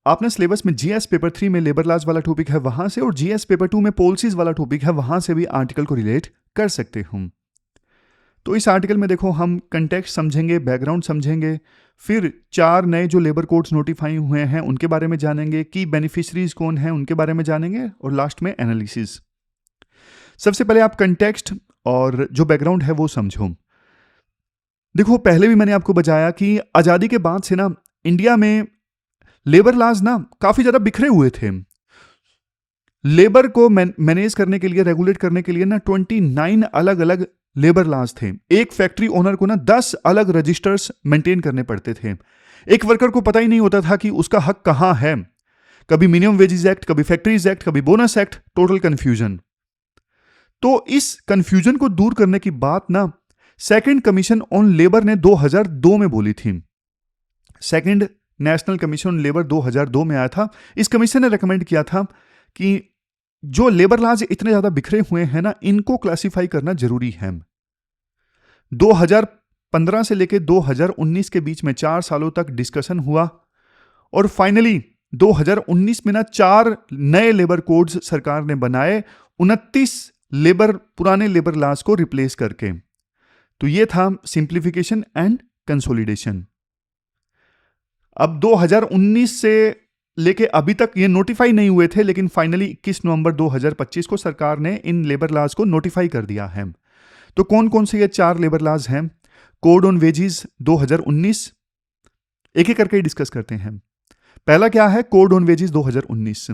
आपने सिलेबस में जीएस पेपर 3 में लेबर लॉज वाला टॉपिक है वहां से, और जीएस पेपर 2 में पॉलिसीज वाला टॉपिक है वहां से भी आर्टिकल को रिलेट कर सकते हम। तो इस आर्टिकल में देखो हम कंटेक्स्ट समझेंगे, बैकग्राउंड समझेंगे, फिर 4 नए जो लेबर कोड्स नोटिफाई हुए हैं उनके बारे में जानेंगे, की बेनिफिशरीज कौन हैं उनके बारे में जानेंगे, और लास्ट में एनालिसिस। सबसे पहले आप कंटेक्स्ट और जो बैकग्राउंड है वो समझो। देखो पहले भी मैंने आपको बताया कि आज़ादी के बाद से ना इंडिया में लेबर लॉज ना काफी ज्यादा बिखरे हुए थे। लेबर को मैनेज करने के लिए, रेगुलेट करने के लिए ना 29 अलग अलग लेबर लॉज थे। एक फैक्ट्री ओनर को ना 10 अलग रजिस्टर्स मेंटेन करने पड़ते थे। एक वर्कर को पता ही नहीं होता था कि उसका हक कहां है। कभी मिनिमम वेजेस एक्ट, कभी फैक्ट्रीज एक्ट, कभी बोनस एक्ट, टोटल कंफ्यूजन। तो इस कंफ्यूजन को दूर करने की बात ना सेकंड कमीशन ऑन लेबर ने 2002 में बोली थी। Second national commission on labour 2002 में आया था। इस कमीशन ने रेकमेंड किया था कि जो लेबर लॉज इतने ज्यादा बिखरे हुए हैं ना, इनको क्लासिफाई करना जरूरी है। 2015 से लेकर 2019 के बीच में 4 सालों तक डिस्कशन हुआ और फाइनली 2019 में ना 4 नए लेबर कोड्स सरकार ने बनाए, 29 पुराने लेबर लॉज को रिप्लेस करके। तो ये था सिंप्लीफिकेशन एंड कंसोलिडेशन। अब 2019 से लेके अभी तक ये नोटिफाई नहीं हुए थे, लेकिन फाइनली 21 नवंबर 2025 को सरकार ने इन लेबर लॉज को नोटिफाई कर दिया है। तो कौन कौन से ये 4 लेबर लॉज हैं? कोड ऑन वेजेस 2019, एक एक करके डिस्कस करते हैं। पहला क्या है? Code on wages 2019।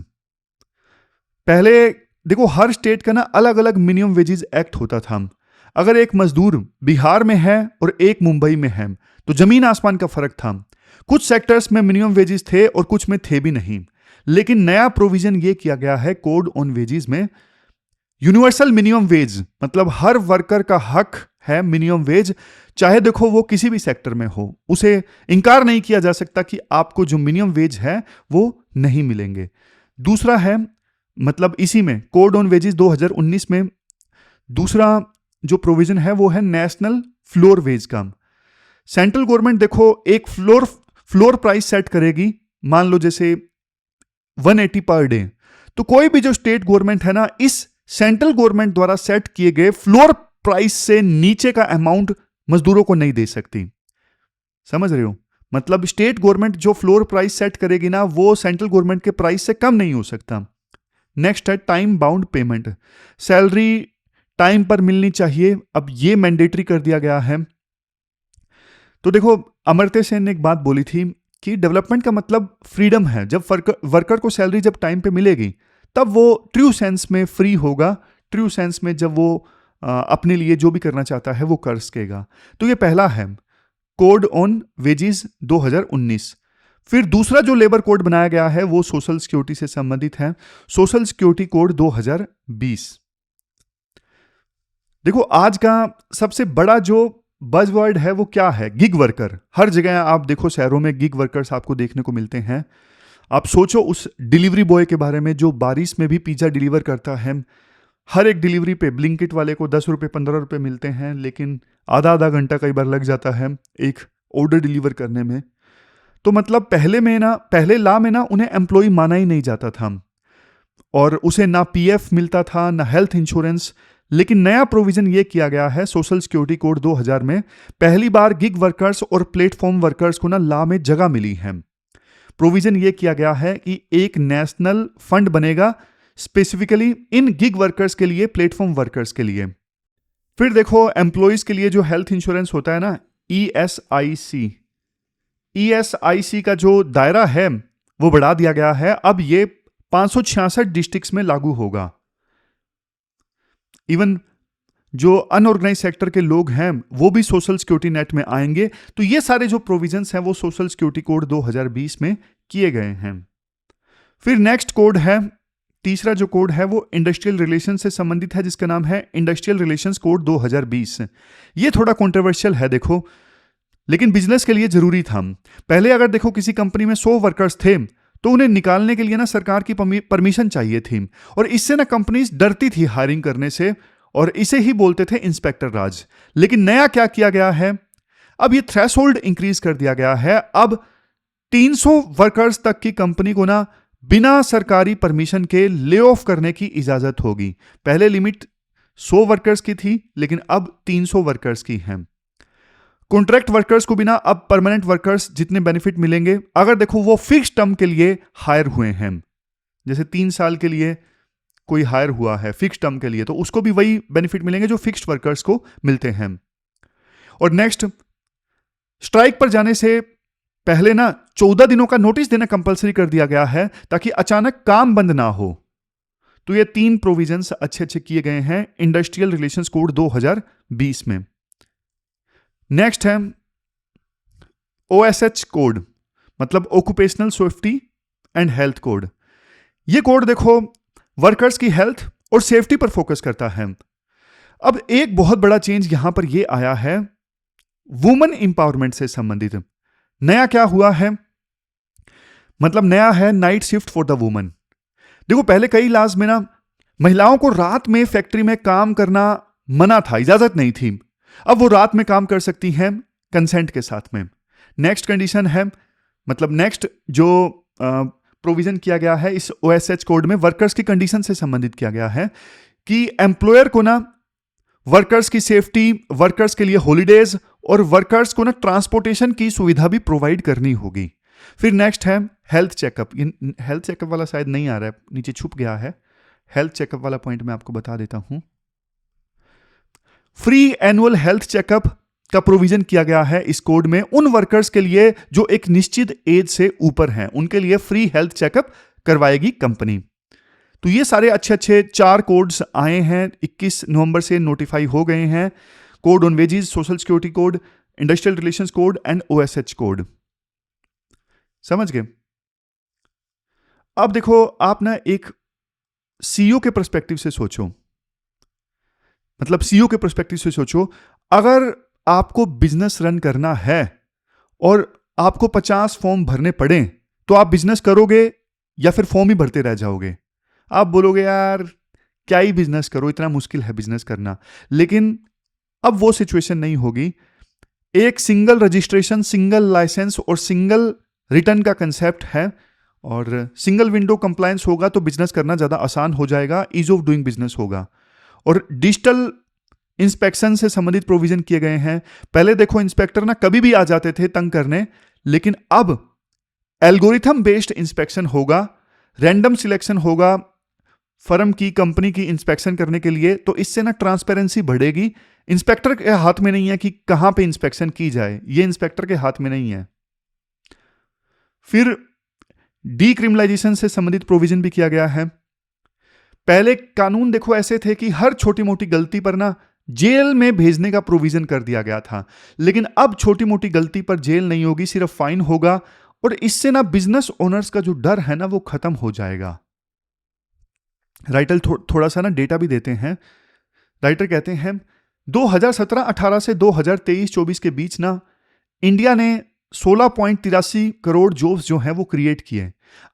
पहले देखो, हर स्टेट का ना अलग अलग मिनिमम वेजेस एक्ट होता था। अगर एक मजदूर बिहार में है और एक मुंबई में है तो जमीन आसमान का फर्क था। कुछ सेक्टर्स में मिनिमम वेजेस थे और कुछ में थे भी नहीं। लेकिन नया प्रोविजन ये किया गया है कोड ऑन वेजेस में, यूनिवर्सल मिनिमम वेज, मतलब हर वर्कर का हक है मिनिमम वेज, चाहे देखो वो किसी भी सेक्टर में हो। उसे इंकार नहीं किया जा सकता कि आपको जो मिनिमम वेज है वो नहीं मिलेंगे। दूसरा है, मतलब इसी में कोड ऑन वेजेस 2019 में दूसरा जो प्रोविजन है वो है नेशनल फ्लोर वेज का। सेंट्रल गवर्नमेंट देखो एक फ्लोर प्राइस सेट करेगी, मान लो जैसे 180 पर डे। तो कोई भी जो स्टेट गवर्नमेंट है ना, इस सेंट्रल गवर्नमेंट द्वारा सेट किए गए फ्लोर प्राइस से नीचे का अमाउंट मजदूरों को नहीं दे सकती। समझ रहे हो? मतलब स्टेट गवर्नमेंट जो फ्लोर प्राइस सेट करेगी ना, वो सेंट्रल गवर्नमेंट के प्राइस से कम नहीं हो सकता। नेक्स्ट है time bound payment. Salary time पर मिलनी चाहिए, अब ये मैंडेटरी कर दिया गया है। तो देखो, अमर्त्य सेन ने एक बात बोली थी कि डेवलपमेंट का मतलब फ्रीडम है। जब वर्कर को सैलरी जब टाइम पे मिलेगी तब वो ट्रू सेंस में फ्री होगा, ट्रू सेंस में जब वो अपने लिए जो भी करना चाहता है वो कर सकेगा। तो ये पहला है कोड ऑन वेजेस 2019। फिर दूसरा जो लेबर कोड बनाया गया है वो सोशल सिक्योरिटी से संबंधित है, सोशल सिक्योरिटी कोड 2020। देखो, आज का सबसे बड़ा जो बज़वर्ड है वो क्या है? Gig worker. हर जगह आप देखो, शहरों में गिग वर्कर्स आपको देखने को मिलते हैं। आप सोचो उस डिलीवरी बॉय के बारे में जो बारिश में भी पिज्जा डिलीवर करता है। हर एक डिलीवरी पे ब्लिंकिट वाले को 10 रुपये 15 रुपये मिलते हैं, लेकिन आधा आधा घंटा कई बार लग जाता है एक ऑर्डर डिलीवर करने में। तो मतलब पहले लॉ में ना उन्हें एम्प्लॉय माना ही नहीं जाता था और उसे ना पीएफ मिलता था ना हेल्थ इंश्योरेंस। लेकिन नया प्रोविजन ये किया गया है सोशल सिक्योरिटी कोड 2000 में, पहली बार गिग वर्कर्स और प्लेटफॉर्म वर्कर्स को ना लॉ में जगह मिली है। प्रोविजन ये किया गया है कि एक नेशनल फंड बनेगा स्पेसिफिकली इन गिग वर्कर्स के लिए, प्लेटफॉर्म वर्कर्स के लिए। फिर देखो, एम्प्लॉयज के लिए जो हेल्थ इंश्योरेंस होता है ना, ईएसआईसी का जो दायरा है वो बढ़ा दिया गया है। अब ये 566 डिस्ट्रिक्ट्स में लागू होगा। इवन जो अनऑर्गेनाइज सेक्टर के लोग हैं वो भी सोशल सिक्योरिटी नेट में आएंगे। तो ये सारे जो प्रोविजंस हैं वो सोशल सिक्योरिटी कोड 2020 में किए गए हैं। फिर नेक्स्ट कोड है, तीसरा जो कोड है वो इंडस्ट्रियल रिलेशन से संबंधित है, जिसका नाम है इंडस्ट्रियल रिलेशंस कोड 2020। ये थोड़ा कंट्रोवर्शियल है देखो, लेकिन बिजनेस के लिए जरूरी था। पहले अगर देखो किसी कंपनी में 100 वर्कर्स थे तो उन्हें निकालने के लिए ना सरकार की परमिशन चाहिए थी, और इससे ना कंपनीज डरती थी हायरिंग करने से, और इसे ही बोलते थे इंस्पेक्टर राज। लेकिन नया क्या किया गया है? अब ये थ्रेशोल्ड इंक्रीज कर दिया गया है। अब 300 वर्कर्स तक की कंपनी को ना बिना सरकारी परमिशन के ले ऑफ करने की इजाजत होगी। पहले लिमिट 100 वर्कर्स की थी, लेकिन अब 300 वर्कर्स की है। कॉन्ट्रैक्ट वर्कर्स को भी ना अब परमानेंट वर्कर्स जितने बेनिफिट मिलेंगे, अगर देखो वो फिक्स टर्म के लिए हायर हुए हैं, जैसे 3 साल के लिए कोई हायर हुआ है फिक्स टर्म के लिए, तो उसको भी वही बेनिफिट मिलेंगे जो फिक्स्ड वर्कर्स को मिलते हैं। और नेक्स्ट, स्ट्राइक पर जाने से पहले ना 14 दिनों का नोटिस देना कंपलसरी कर दिया गया है ताकि अचानक काम बंद ना हो। तो ये 3 प्रोविजंस अच्छे अच्छे किए गए हैं इंडस्ट्रियल रिलेशंस कोड 2020 में। नेक्स्ट है OSH कोड, मतलब occupational safety and health code. ये कोड देखो वर्कर्स की हेल्थ और सेफ्टी पर फोकस करता है। अब एक बहुत बड़ा चेंज यहां पर यह आया है वुमेन इंपावरमेंट से संबंधित। नया क्या हुआ है, मतलब नया है night shift for the women. देखो पहले कई लॉज में ना महिलाओं को रात में फैक्ट्री में काम करना मना था, इजाजत नहीं थी। अब वो रात में काम कर सकती हैं कंसेंट के साथ में। नेक्स्ट कंडीशन है, मतलब नेक्स्ट जो प्रोविजन किया गया है इस OSH कोड में वर्कर्स की कंडीशन से संबंधित किया गया है कि एम्प्लॉयर को ना वर्कर्स की सेफ्टी, वर्कर्स के लिए हॉलीडेज और वर्कर्स को ना ट्रांसपोर्टेशन की सुविधा भी प्रोवाइड करनी होगी। फिर नेक्स्ट है हेल्थ चेकअप। हेल्थ चेकअप वाला शायद नहीं आ रहा है, नीचे छुप गया है। हेल्थ चेकअप वाला पॉइंट मैं आपको बता देता हूं। फ्री एनुअल हेल्थ चेकअप का प्रोविजन किया गया है इस कोड में उन वर्कर्स के लिए जो एक निश्चित एज से ऊपर हैं, उनके लिए फ्री हेल्थ चेकअप करवाएगी कंपनी। तो ये सारे अच्छे अच्छे 4 कोड्स आए हैं, 21 नवंबर से नोटिफाई हो गए हैं। Code on wages, social security code, industrial relations code and OSH code. समझ गए? अब देखो आप ना एक CEO के पर्सपेक्टिव से सोचो, मतलब CEO के पर्सपेक्टिव से सोचो, अगर आपको बिजनेस रन करना है और आपको 50 फॉर्म भरने पड़े तो आप बिजनेस करोगे या फिर फॉर्म ही भरते रह जाओगे? आप बोलोगे यार क्या ही बिजनेस करो, इतना मुश्किल है बिजनेस करना। लेकिन अब वो सिचुएशन नहीं होगी। एक सिंगल रजिस्ट्रेशन, सिंगल लाइसेंस और सिंगल रिटर्न का कंसेप्ट है और सिंगल विंडो कंप्लायंस होगा तो बिजनेस करना ज्यादा आसान हो जाएगा, ईज ऑफ डूइंग बिजनेस होगा। और डिजिटल इंस्पेक्शन से संबंधित प्रोविजन किए गए हैं। पहले देखो इंस्पेक्टर ना कभी भी आ जाते थे तंग करने, लेकिन अब एल्गोरिथम बेस्ड इंस्पेक्शन होगा, रैंडम सिलेक्शन होगा फर्म की, कंपनी की इंस्पेक्शन करने के लिए। तो इससे ना ट्रांसपेरेंसी बढ़ेगी। इंस्पेक्टर के हाथ में नहीं है कि कहां पे इंस्पेक्शन की जाए, ये इंस्पेक्टर के हाथ में नहीं है। फिर डीक्रिमिनलाइजेशन से संबंधित प्रोविजन भी किया गया है। पहले कानून देखो ऐसे थे कि हर छोटी मोटी गलती पर ना जेल में भेजने का प्रोविजन कर दिया गया था, लेकिन अब छोटी मोटी गलती पर जेल नहीं होगी, सिर्फ फाइन होगा। और इससे ना बिजनेस ओनर्स का जो डर है ना वो खत्म हो जाएगा। राइटर थोड़ा सा ना डेटा भी देते हैं। राइटर कहते हैं 2017-18 से 2023-24 के बीच ना इंडिया ने 16.83 करोड़ जॉब्स जो हैं वो क्रिएट किए।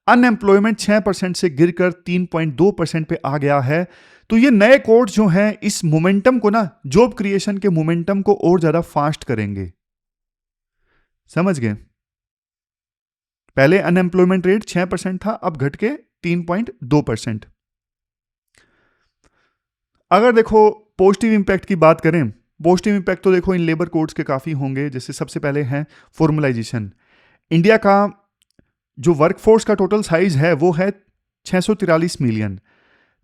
अनएम्प्लॉयमेंट 6% से गिरकर 3.2% पे आ गया है। तो ये नए कोड जो हैं इस मोमेंटम को ना, जॉब क्रिएशन के मोमेंटम को और ज्यादा फास्ट करेंगे। समझ गए? पहले अनएम्प्लॉयमेंट रेट 6% था, अब घट के 3.2%। अगर देखो पॉजिटिव इंपैक्ट की बात करें, पॉजिटिव इंपैक्ट तो देखो इन लेबर कोड्स के काफी होंगे। जैसे सबसे पहले है फॉर्मलाइजेशन। इंडिया का जो वर्कफोर्स का टोटल साइज है वो है 643 मिलियन,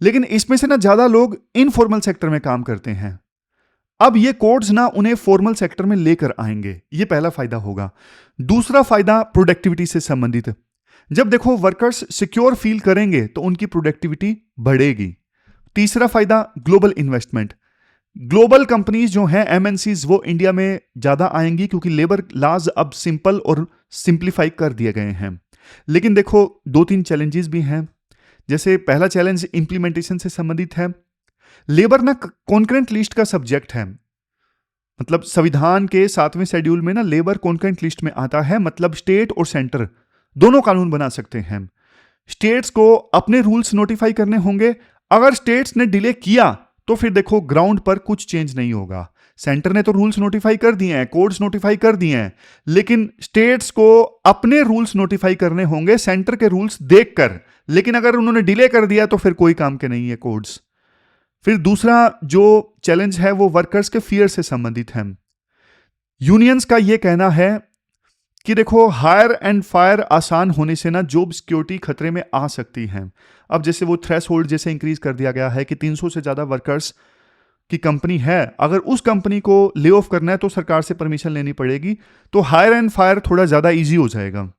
लेकिन इसमें से ना ज्यादा लोग इनफॉर्मल सेक्टर में काम करते हैं। अब ये कोड्स ना उन्हें फॉर्मल सेक्टर में लेकर आएंगे, ये पहला फायदा होगा। दूसरा फायदा प्रोडक्टिविटी से संबंधित। जब देखो वर्कर्स सिक्योर फील करेंगे तो उनकी प्रोडक्टिविटी बढ़ेगी। तीसरा फायदा ग्लोबल इन्वेस्टमेंट। ग्लोबल कंपनीज जो हैं MNCs वो इंडिया में ज्यादा आएंगी क्योंकि लेबर लॉज अब सिंपल और सिंप्लीफाई कर दिए गए हैं। लेकिन देखो 2-3 चैलेंजेस भी हैं। जैसे पहला चैलेंज इंप्लीमेंटेशन से संबंधित है। लेबर ना कॉन्करेंट लिस्ट का सब्जेक्ट है, मतलब संविधान के 7वें शेड्यूल में ना लेबर कॉन्करेंट लिस्ट में आता है। मतलब स्टेट और सेंटर दोनों कानून बना सकते हैं। स्टेट्स को अपने रूल्स नोटिफाई करने होंगे। अगर स्टेट्स ने डिले किया तो फिर देखो ग्राउंड पर कुछ चेंज नहीं होगा। सेंटर ने तो रूल्स नोटिफाई कर दिए हैं, कोड्स नोटिफाई कर दिए हैं, लेकिन स्टेट्स को अपने रूल्स नोटिफाई करने होंगे सेंटर के रूल्स देखकर। लेकिन अगर उन्होंने डिले कर दिया तो फिर कोई काम के नहीं है कोड्स। फिर दूसरा जो चैलेंज है वो वर्कर्स के फियर से संबंधित है। यूनियंस का यह कहना है कि देखो हायर एंड फायर आसान होने से ना जॉब सिक्योरिटी खतरे में आ सकती है। अब जैसे वो थ्रेशोल्ड जैसे इंक्रीज कर दिया गया है कि 300 से ज्यादा वर्कर्स की कंपनी है, अगर उस कंपनी को ले ऑफ करना है तो सरकार से परमिशन लेनी पड़ेगी, तो हायर एंड फायर थोड़ा ज़्यादा ईजी हो जाएगा।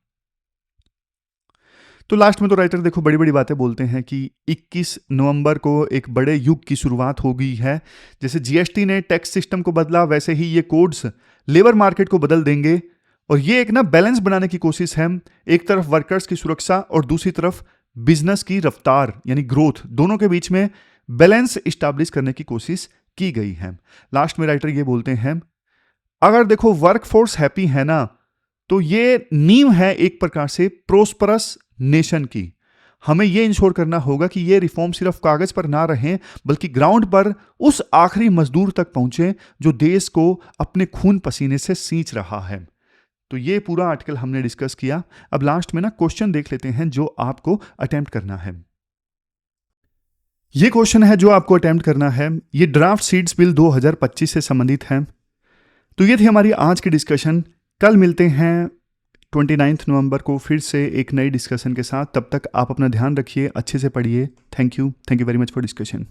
तो लास्ट में तो राइटर देखो बड़ी बड़ी बातें बोलते हैं कि 21 नवंबर को एक बड़े युग की शुरुआत हो गई है। जैसे जीएसटी ने टैक्स सिस्टम को बदला, वैसे ही ये कोड्स लेबर मार्केट को बदल देंगे। और ये एक ना बैलेंस बनाने की कोशिश है, एक तरफ वर्कर्स की सुरक्षा और दूसरी तरफ बिजनेस की रफ्तार यानी ग्रोथ, दोनों के बीच में बैलेंस इस्टेब्लिश करने की कोशिश की गई है। लास्ट में राइटर ये बोलते हैं, अगर देखो वर्कफोर्स हैप्पी है ना, तो ये नींव है एक प्रकार से प्रोस्परस नेशन की। हमें ये इंश्योर करना होगा कि ये रिफॉर्म सिर्फ कागज पर ना रहें, बल्कि ग्राउंड पर उस आखिरी मजदूर तक पहुंचे जो देश को अपने खून पसीने से सींच रहा है। तो ये पूरा आर्टिकल हमने डिस्कस किया। अब लास्ट में ना क्वेश्चन देख लेते हैं जो आपको अटेम्प्ट करना है। ये क्वेश्चन है जो आपको अटेम्प्ट करना है, ये ड्राफ्ट सीड्स बिल 2025 से संबंधित है। तो ये थी हमारी आज की डिस्कशन। कल मिलते हैं 29 नवंबर को फिर से एक नई डिस्कशन के साथ। तब तक आप अपना ध्यान रखिए, अच्छे से पढ़िए। Thank you very much for discussion.